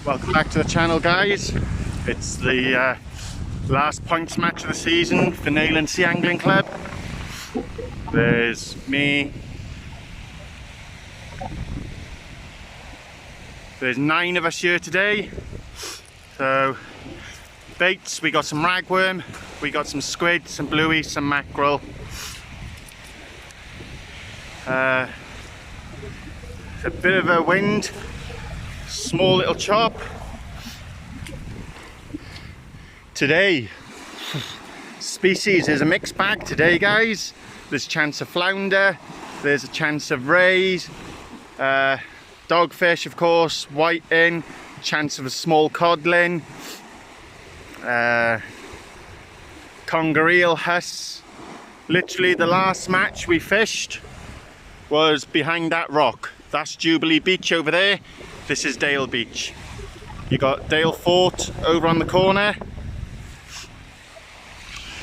Welcome back to the channel, guys. It's the last points match of the season for Neyland Sea Angling Club. There's me. There's 9 of us here today. So baits, we got some ragworm, we got some squid, some bluey, some mackerel. It's a bit of a wind, small little chop. Today, species is a mixed bag today, guys. There's a chance of flounder, there's a chance of rays, dogfish of course, whiting, chance of a small codlin, conger eel, huss. Literally the last match we fished was behind that rock. That's Jubilee Beach over there. This is Dale Beach. You got Dale Fort over on the corner.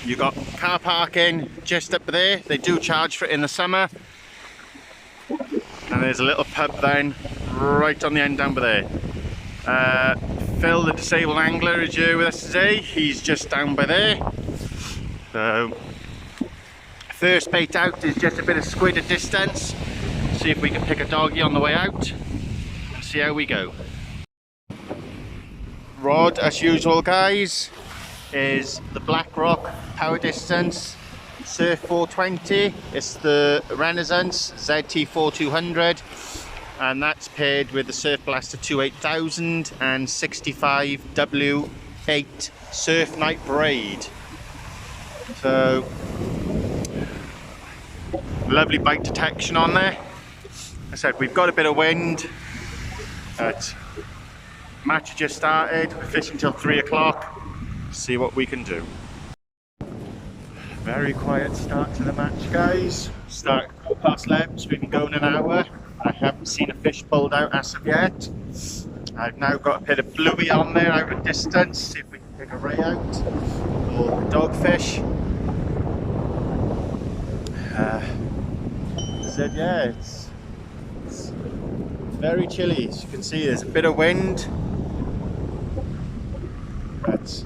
You got car parking just up there. They do charge for it in the summer. And there's a little pub then right on the end down by there. Phil, the disabled angler, is here with us today. He's just down by there. So first bait out is just a bit of squid at distance. See if we can pick a doggy on the way out and see how we go. Rod, as usual, guys, is the Black Rock Power Distance Surf 420. It's the Renaissance ZT4200, and that's paired with the Surf Blaster 28000 and 65 W8 Surf Night Braid. So lovely bite detection on there. I said we've got a bit of wind. Match just started. We're fishing till 3 o'clock. See what we can do. Very quiet start to the match, guys. Start at 11:15, so we've been going an hour. I haven't seen a fish pulled out as of yet. I've now got a bit of bluey on there out of distance. See if we can pick a ray out or a dogfish. Said yeah, it's very chilly. As you can see, there's a bit of wind, but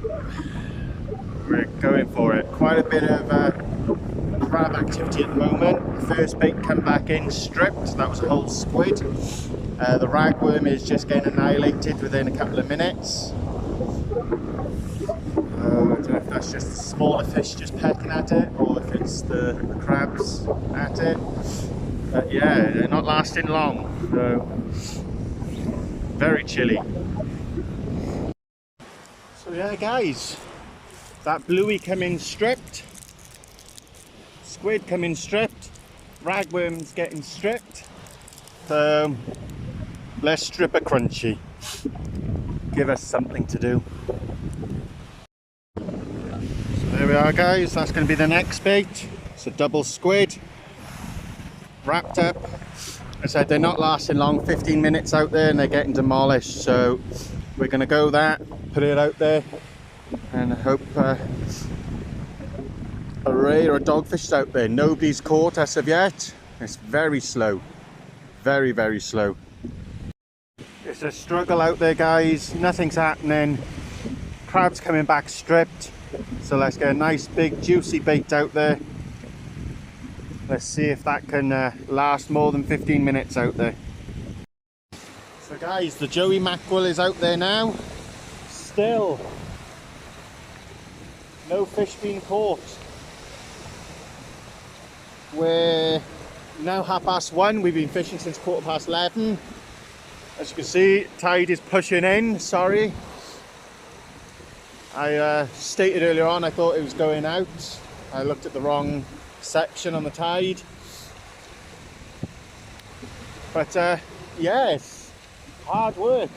we're going for it. Quite a bit of crab activity at the moment. First bait come back in stripped. That was a whole squid. The ragworm is just getting annihilated within a couple of minutes. I don't know if that's just the smaller fish just pecking at it, or if it's the crabs at it. But yeah, they're not lasting long, so very chilly. So yeah, guys, that bluey come in stripped, squid come in stripped, ragworm's getting stripped. So let's strip a crunchy. Give us something to do. So there we are, guys. That's going to be the next bait. It's a double squid. Wrapped up. I said they're not lasting long, 15 minutes out there and they're getting demolished, so we're going to go that, put it out there and hope a ray or a dogfish is out there. Nobody's caught as of yet. It's very slow, very, very slow. It's a struggle out there, guys. Nothing's happening. Crabs coming back stripped, so let's get a nice big juicy bait out there. Let's see if that can last more than 15 minutes out there. So guys, the Joey mackerel is out there now. Still no fish being caught. We're now 1:30. We've been fishing since 11:15. As you can see, tide is pushing in. Sorry, I stated earlier on I thought it was going out. I looked at the wrong section on the tide, but yes, hard work.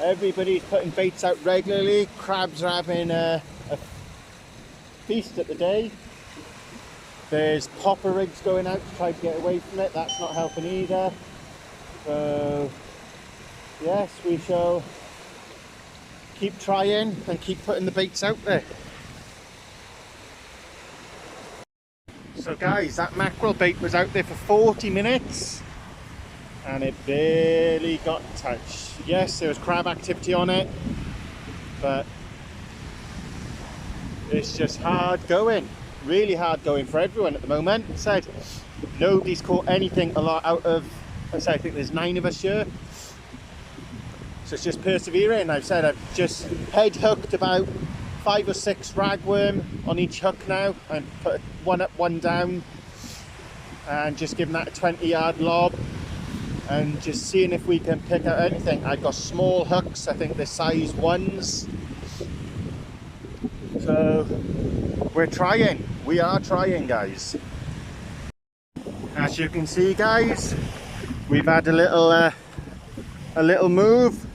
Everybody's putting baits out regularly. Crabs are having a feast at the day. There's popper rigs going out to try to get away from it. That's not helping either. So yes, we shall keep trying and keep putting the baits out there. So guys, that mackerel bait was out there for 40 minutes and it barely got touched. Yes, there was crab activity on it, but it's just hard going, really hard going for everyone at the moment. I said nobody's caught anything a lot out of, I think there's 9 of us here, so it's just persevering. I've said I've just head hooked about 5 or 6 ragworm on each hook now, and put one up, one down, and just giving that a 20-yard lob and just seeing if we can pick out anything. I've got small hooks, I think they're size 1s, so we're trying, we are trying, guys. As you can see, guys, we've had a little move.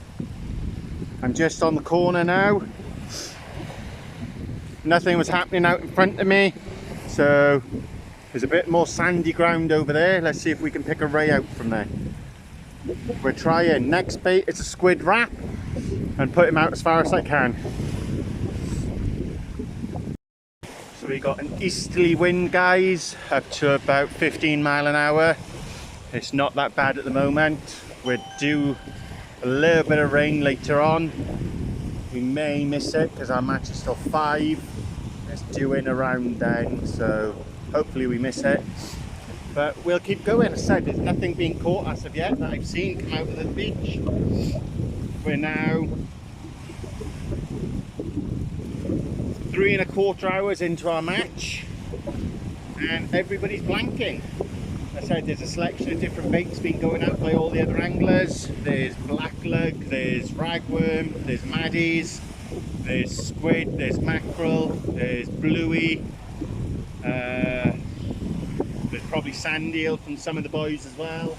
I'm just on the corner now. Nothing was happening out in front of me, so there's a bit more sandy ground over there. Let's see if we can pick a ray out from there. We're trying. Next bait is a squid wrap, and put him out as far as I can. So we got an easterly wind, guys, up to about 15 mile an hour. It's not that bad at the moment. We're due a little bit of rain later on. We may miss it because our match is still 5. It's due in around then, so hopefully we miss it. But we'll keep going. As I said, there's nothing being caught as of yet that I've seen come out of the beach. We're now 3¼ hours into our match, and everybody's blanking. As I said, there's a selection of different baits being going out by all the other anglers. There's black lug, there's ragworm, there's maddies, there's squid, there's mackerel, there's bluey, there's probably sand eel from some of the boys as well.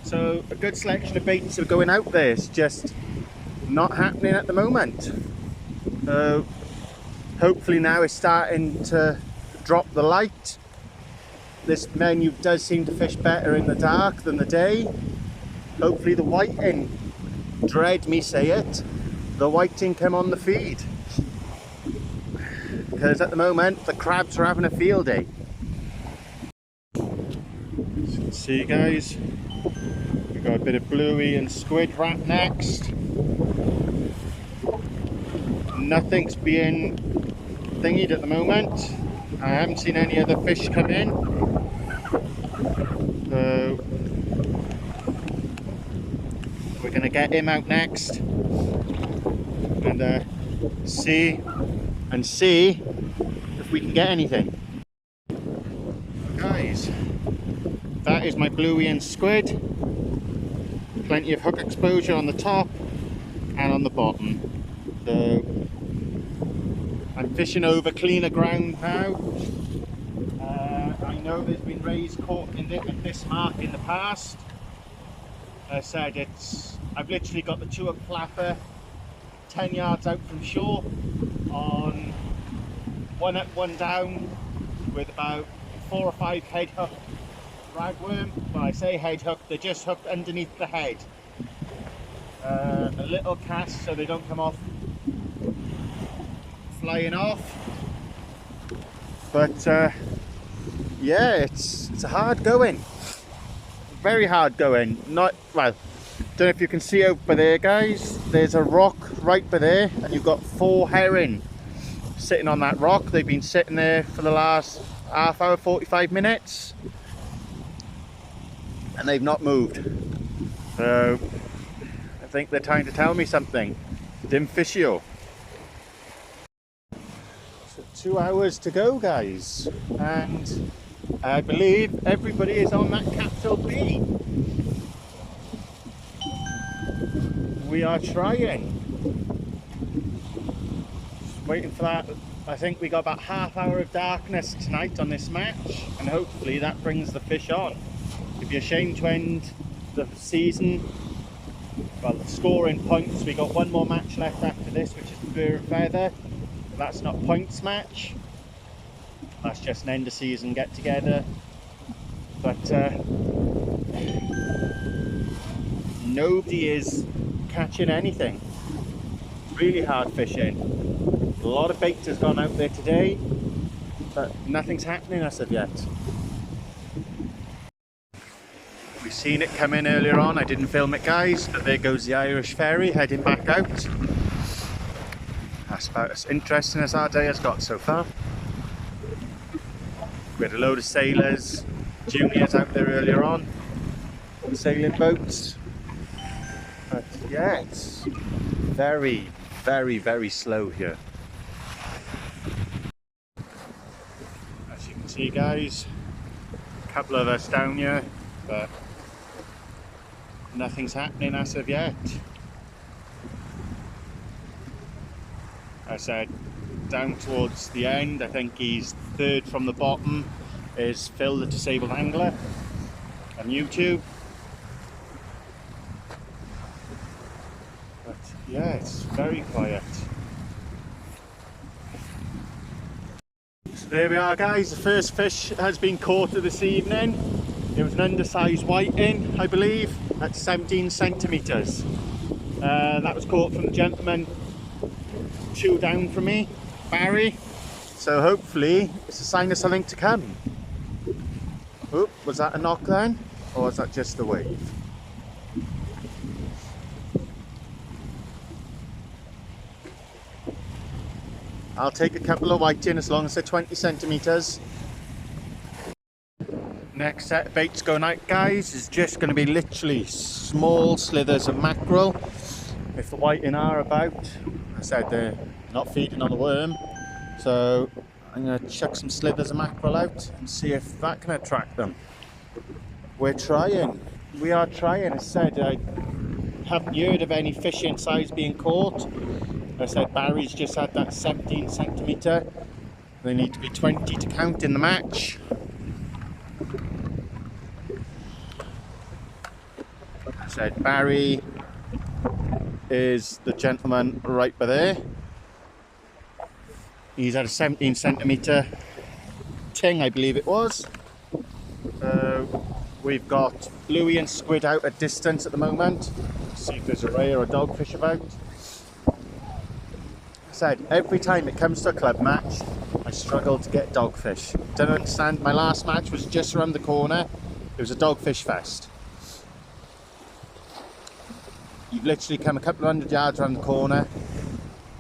So a good selection of baits are going out there. It's just not happening at the moment. So hopefully now it's starting to drop the light. This menu does seem to fish better in the dark than the day. Hopefully the whiting, dread me say it, the whiting come on the feed. Because at the moment the crabs are having a field day. As you can see, guys, we've got a bit of bluey and squid wrap next. Nothing's being thingied at the moment. I haven't seen any other fish come in, so we're going to get him out next and see if we can get anything. Guys, that is my bluey and squid. Plenty of hook exposure on the top and on the bottom. So I'm fishing over cleaner ground now. I know there's been rays caught at this mark in the past. As I said, I've literally got the 2-hook flapper 10 yards out from shore on 1 up, 1 down with about 4 or 5 head hook ragworm. When I say head hook, they're just hooked underneath the head. A little cast so they don't come off flying off, but yeah, it's hard going, very hard going. Not well, don't know if you can see over there, guys, there's a rock right by there, and you've got 4 herring sitting on that rock. They've been sitting there for the last half hour, 45 minutes, and they've not moved. So I think they're trying to tell me something. Dim fishio. 2 hours to go, guys, and I believe everybody is on that capital B. We are trying. Just waiting for that. I think we got about ½ hour of darkness tonight on this match, and hopefully that brings the fish on. It'd be a shame to end the season, well, scoring points. We got 1 more match left after this, which is Fur and Feather. That's not points match, that's just an end of season get together. But nobody is catching anything. Really hard fishing. A lot of bait has gone out there today, but nothing's happening as of yet. We seen it come in earlier on. I didn't film it, guys, but there goes the Irish ferry heading back out. That's about as interesting as our day has got so far. We had a load of sailors, juniors out there earlier on, sailing boats. But yeah, it's very, very, very slow here. As you can see, guys, a couple of us down here, but nothing's happening as of yet. I said down towards the end, I think he's third from the bottom, is Phil the Disabled Angler on YouTube. But yeah, it's very quiet. So there we are, guys, the first fish has been caught this evening. It was an undersized whiting, I believe, at 17 centimetres. That was caught from the gentleman 2 down from me, Barry. So hopefully it's a sign of something to come. Oh, was that a knock then? Or was that just the wave? I'll take a couple of whiting as long as they're 20 centimetres. Next set of baits going out, guys, is just going to be literally small slithers of mackerel. If the whiting are about, I said they're not feeding on the worm, so I'm going to chuck some slithers of mackerel out and see if that can attract them. We're trying. We are trying. I said I haven't heard of any fish in size being caught. I said Barry's just had that 17 centimetre. They need to be 20 to count in the match. I said Barry is the gentleman right by there. He's had a 17 centimetre ting, I believe it was. We've got bluey and squid out at distance at the moment. See if there's a ray or a dogfish about. I said every time it comes to a club match, I struggle to get dogfish. Don't understand. My last match was just around the corner. It was a dogfish fest. You've literally come a couple of 100 yards around the corner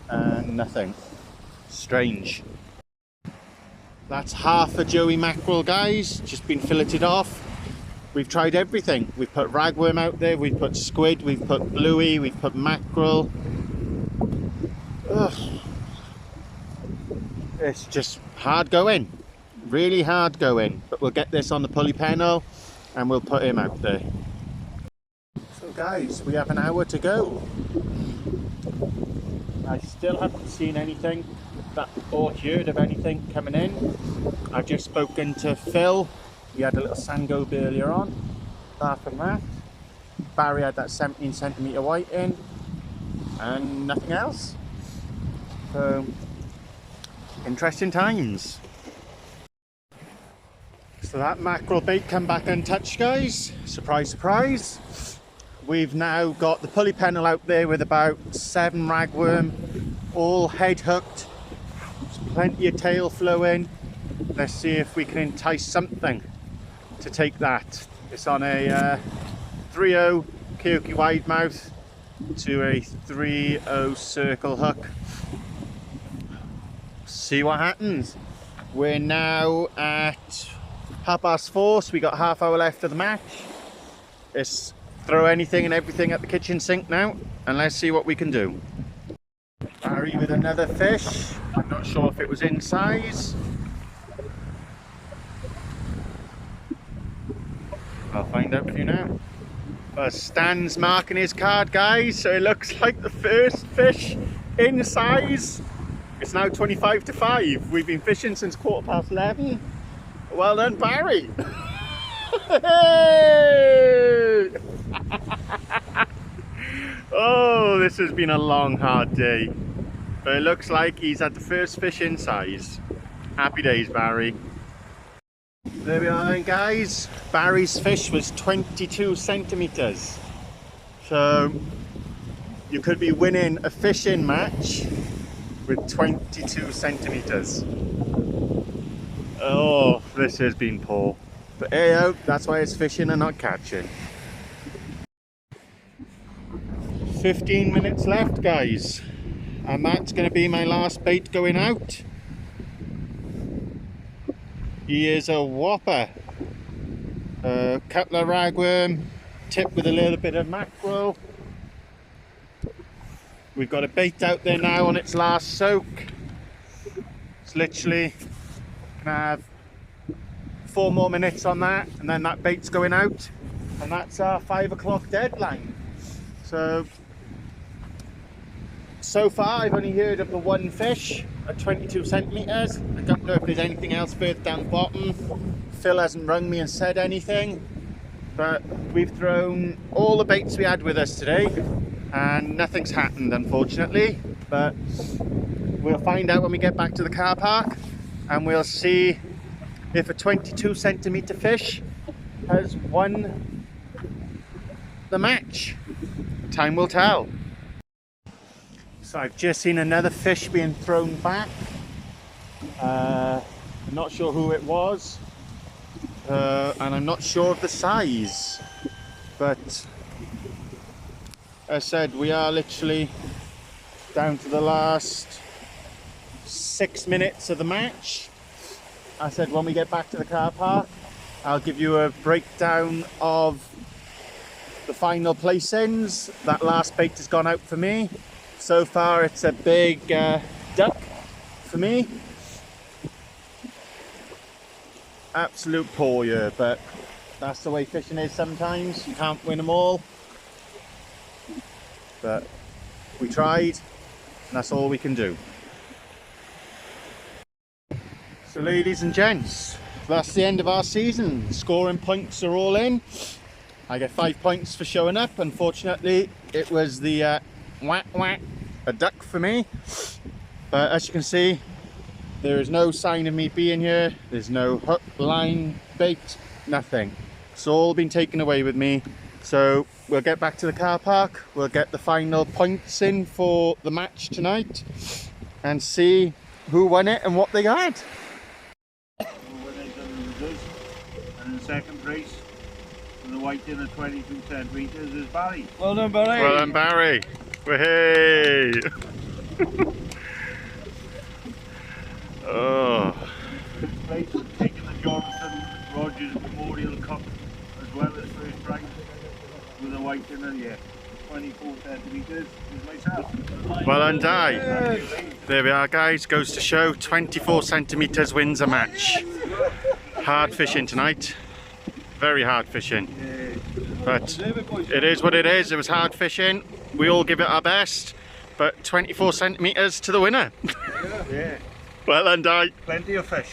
and nothing. Strange. That's half a joey mackerel, guys, just been filleted off. We've tried everything. We've put ragworm out there, we've put squid, we've put bluey, we've put mackerel. Ugh. It's just hard going, really hard going, but we'll get this on the pulley pennel and we'll put him out there. So guys, we have an hour to go. I still haven't seen anything or heard of anything coming in. I've just spoken to Phil. He had a little sandgobe earlier on. Apart from that, Barry had that 17 centimetre whiting and nothing else. So, interesting times. So that mackerel bait come back untouched, guys. Surprise, surprise. We've now got the pulley pennel out there with about 7 ragworm, all head hooked. There's plenty of tail flowing. Let's see if we can entice something to take that. It's on a 3-0 Keuke wide mouth to a 3-0 circle hook. See what happens. We're now at 4:30, so we got half hour left of the match. It's throw anything and everything at the kitchen sink now and let's see what we can do. Barry with another fish. I'm not sure if it was in size. I'll find out for you now. Stan's marking his card, guys, so it looks like the first fish in size. It's now 25 to 5. We've been fishing since 11:15. Well done, Barry. Oh, this has been a long, hard day. But it looks like he's had the first fish in size. Happy days, Barry. There we are then, guys. Barry's fish was 22 centimetres. So you could be winning a fishing match with 22 centimetres. Oh, this has been poor. But hey, that's why it's fishing and not catching. 15 minutes left, guys, and that's going to be my last bait going out. He is a whopper. A couple of ragworm, tipped with a little bit of mackerel. We've got a bait out there now on its last soak. It's literally gonna have 4 more minutes on that, and then that bait's going out, and that's our 5 o'clock deadline. So far I've only heard of the one fish at 22 centimeters. I don't know if there's anything else further down the bottom. Phil hasn't rung me and said anything, but we've thrown all the baits we had with us today and nothing's happened, unfortunately. But we'll find out when we get back to the car park, and we'll see if a 22 centimeter fish has won the match. Time will tell. So I've just seen another fish being thrown back. I'm not sure who it was, and I'm not sure of the size, but as I said, we are literally down to the last 6 minutes of the match. I said when we get back to the car park, I'll give you a breakdown of the final placings. That last bait has gone out for me. So far it's a big duck for me. Absolute poor year, but that's the way fishing is sometimes. You can't win them all. But we tried, and that's all we can do. So ladies and gents, that's the end of our season. Scoring points are all in. I get 5 points for showing up. Unfortunately, it was the whack whack, a duck for me. But as you can see, there is no sign of me being here. There's no hook, line, bait, nothing. It's all been taken away with me. So we'll get back to the car park. We'll get the final points in for the match tonight and see who won it and what they had. And in second place, with the white in at 22 centimeters, is Barry. Well done, Barry. Well done, Barry. Hey. Oh. First place was taking the Jonathan Rogers Memorial Cup as well as first prize with a white in at 24 centimeters is myself. Well done, Di. There we are, guys. Goes to show 24 centimeters wins a match. Hard fishing tonight. Very hard fishing. But it is what it is. It was hard fishing. We all give it our best. But 24 centimeters to the winner. Yeah. Well done, Di. Plenty of fish.